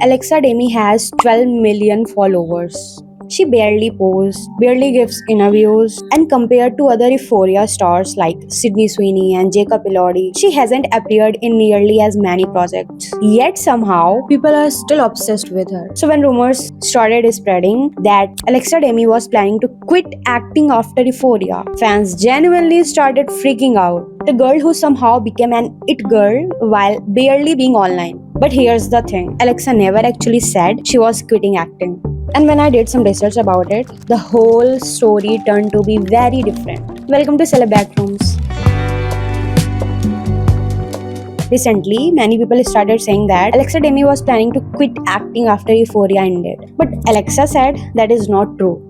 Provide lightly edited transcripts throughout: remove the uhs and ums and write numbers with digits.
Alexa Demi has 12 million followers. She barely posts, barely gives interviews, and compared to other Euphoria stars like Sydney Sweeney and Jacob Elordi, she hasn't appeared in nearly as many projects. Yet somehow, people are still obsessed with her. So when rumors started spreading that Alexa Demi was planning to quit acting after Euphoria, fans genuinely started freaking out. The girl who somehow became an it girl while barely being online. But here's the thing, Alexa never actually said she was quitting acting. And when I did some research about it, the whole story turned to be very different. Welcome to Celeb Backrooms. Recently, many people started saying that Alexa Demi was planning to quit acting after Euphoria ended. But Alexa said that is not true.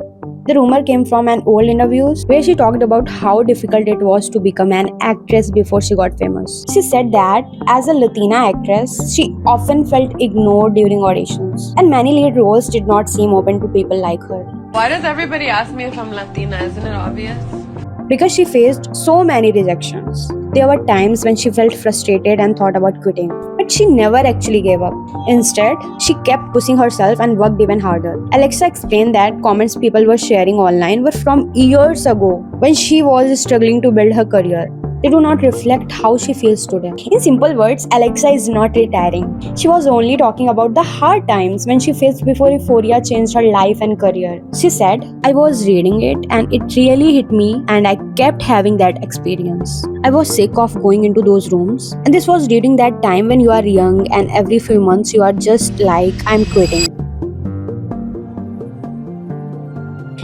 The rumor came from an old interviews where she talked about how difficult it was to become an actress before she got famous. She said that as a Latina actress, she often felt ignored during auditions, and many lead roles did not seem open to people like her. Why does everybody ask me if I'm Latina? Isn't it obvious? Because she faced so many rejections. There were times when she felt frustrated and thought about quitting, but she never actually gave up. Instead, she kept pushing herself and worked even harder. Alexa explained that comments people were sharing online were from years ago when she was struggling to build her career. They do not reflect how she feels today. In simple words, Alexa is not retiring. She was only talking about the hard times when she faced before Euphoria changed her life and career. She said, I was reading it and it really hit me and I kept having that experience. I was sick of going into those rooms. And this was during that time when you are young and every few months you are just like, I'm quitting.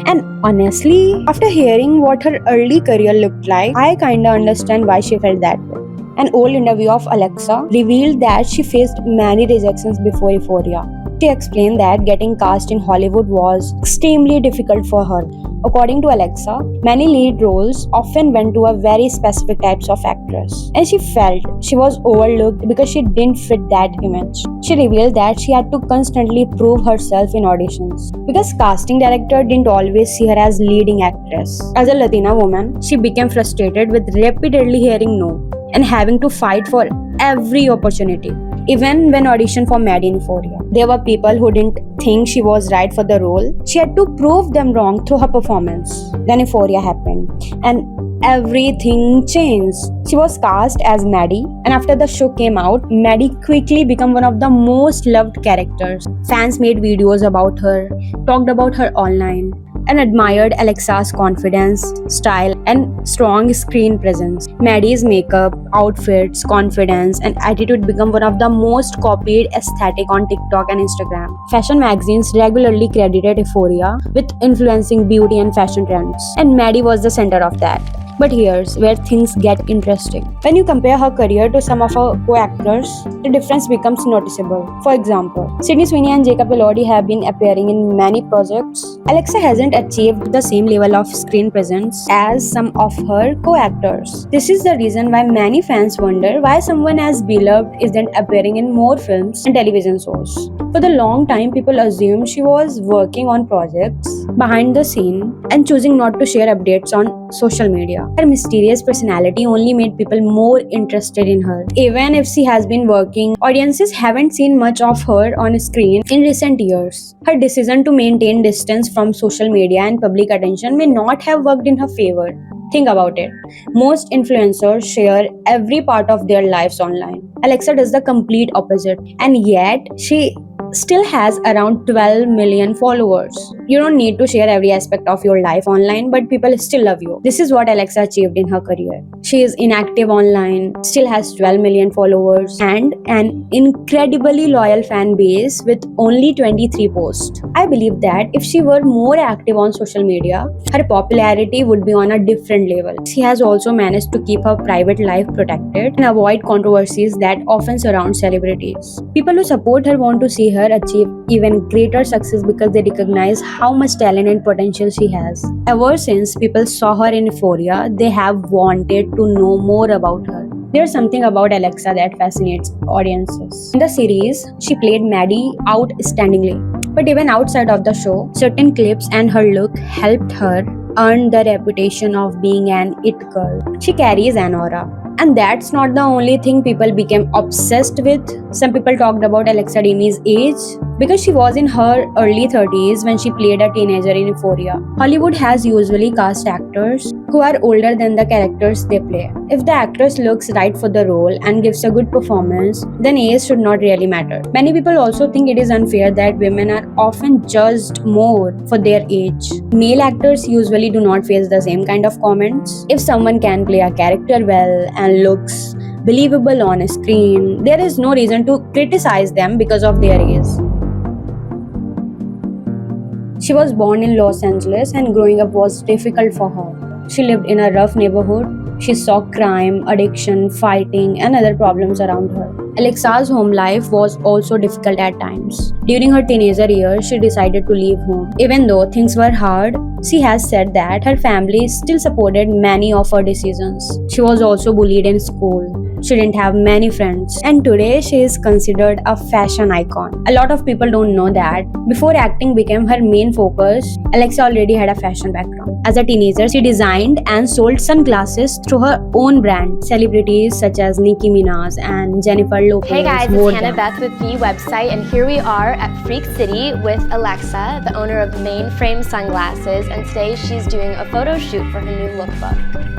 And honestly, after hearing what her early career looked like, I kinda understand why she felt that way. An old interview of Alexa revealed that she faced many rejections before Euphoria. She explained that getting cast in Hollywood was extremely difficult for her. According to Alexa, many lead roles often went to a very specific types of actress, and she felt she was overlooked because she didn't fit that image. She revealed that she had to constantly prove herself in auditions because casting director didn't always see her as leading actress. As a Latina woman, she became frustrated with repeatedly hearing no and having to fight for every opportunity. Even when auditioned for Maddie in Euphoria, there were people who didn't think she was right for the role. She had to prove them wrong through her performance. Then Euphoria happened, and everything changed. She was cast as Maddie, and after the show came out, Maddie quickly became one of the most loved characters. Fans made videos about her, talked about her online, and admired Alexa's confidence, style, and strong screen presence. Maddie's makeup, outfits, confidence, and attitude become one of the most copied aesthetic on TikTok and Instagram. Fashion magazines regularly credited Euphoria with influencing beauty and fashion trends, and Maddie was the center of that. But here's where things get interesting. When you compare her career to some of her co-actors, the difference becomes noticeable. For example, Sydney Sweeney and Jacob Elordi have been appearing in many projects. Alexa hasn't achieved the same level of screen presence as some of her co-actors. This is the reason why many fans wonder why someone as beloved isn't appearing in more films and television shows. For the long time, people assumed she was working on projects behind the scene and choosing not to share updates on social media. Her mysterious personality only made people more interested in her. Even if she has been working, audiences haven't seen much of her on screen in recent years. Her decision to maintain distance from social media and public attention may not have worked in her favor. Think about it. Most influencers share every part of their lives online. Alexa does the complete opposite, and yet she still has around 12 million followers. You don't need to share every aspect of your life online, but people still love you. This is what Alexa achieved in her career. She is inactive online, still has 12 million followers, and an incredibly loyal fan base with only 23 posts. I believe that if she were more active on social media, her popularity would be on a different level. She has also managed to keep her private life protected and avoid controversies that often surround celebrities. People who support her want to see her achieve even greater success because they recognize how much talent and potential she has. Ever since people saw her in Euphoria, they have wanted to know more about her. There's something about Alexa that fascinates audiences. In the series, she played Maddie outstandingly. But even outside of the show, certain clips and her look helped her earn the reputation of being an it girl. She carries an aura, And that's not the only thing people became obsessed with. Some people talked about Alexa Dami's age because she was in her early 30s when she played a teenager in Euphoria. Hollywood has usually cast actors who are older than the characters they play. If the actress looks right for the role and gives a good performance, then age should not really matter. Many people also think it is unfair that women are often judged more for their age. Male actors usually do not face the same kind of comments. If someone can play a character well and looks believable on a screen, there is no reason to criticize them because of their age. She was born in Los Angeles and growing up was difficult for her. She lived in a rough neighborhood. She saw crime, addiction, fighting, and other problems around her. Alexa's home life was also difficult at times. During her teenager years, she decided to leave home. Even though things were hard, she has said that her family still supported many of her decisions. She was also bullied in school. She didn't have many friends, and today she is considered a fashion icon. A lot of people don't know that before acting became her main focus, Alexa already had a fashion background. As a teenager, she designed and sold sunglasses through her own brand. Celebrities such as Nicki Minaj and Jennifer Lopez. Hey guys, wore it's Hannah them. Beth with The Website, and here we are at Freak City with Alexa, the owner of Mainframe Sunglasses, and today she's doing a photo shoot for her new lookbook.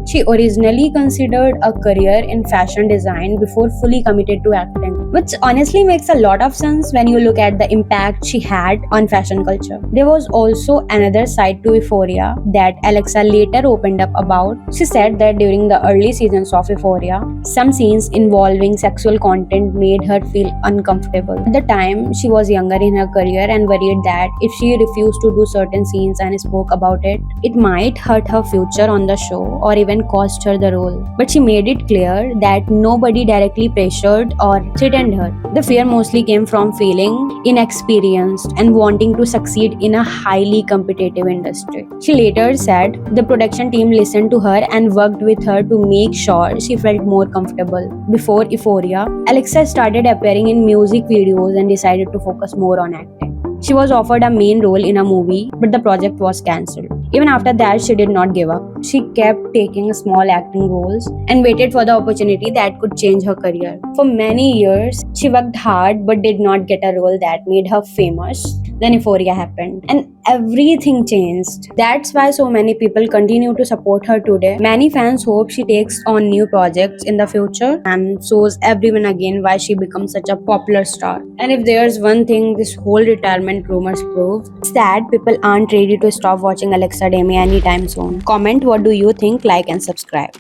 She originally considered a career in fashion design before fully committed to acting, which honestly makes a lot of sense when you look at the impact she had on fashion culture. There was also another side to Euphoria that Alexa later opened up about. She said that during the early seasons of Euphoria, some scenes involving sexual content made her feel uncomfortable. At the time, she was younger in her career and worried that if she refused to do certain scenes and spoke about it, it might hurt her future on the show or even cost her the role. But she made it clear that nobody directly pressured or threatened her. The fear mostly came from feeling inexperienced and wanting to succeed in a highly competitive industry. She later said the production team listened to her and worked with her to make sure she felt more comfortable. Before Euphoria, Alexa started appearing in music videos and decided to focus more on acting. She was offered a main role in a movie, but the project was cancelled. Even after that, she did not give up. She kept taking small acting roles and waited for the opportunity that could change her career. For many years, she worked hard but did not get a role that made her famous. Then Euphoria happened and everything changed. That's why so many people continue to support her today. Many fans hope she takes on new projects in the future and shows everyone again why she becomes such a popular star. And if there's one thing this whole retirement rumors prove, it's that people aren't ready to stop watching Alexa Dami anytime soon. Comment what do you think, like and subscribe.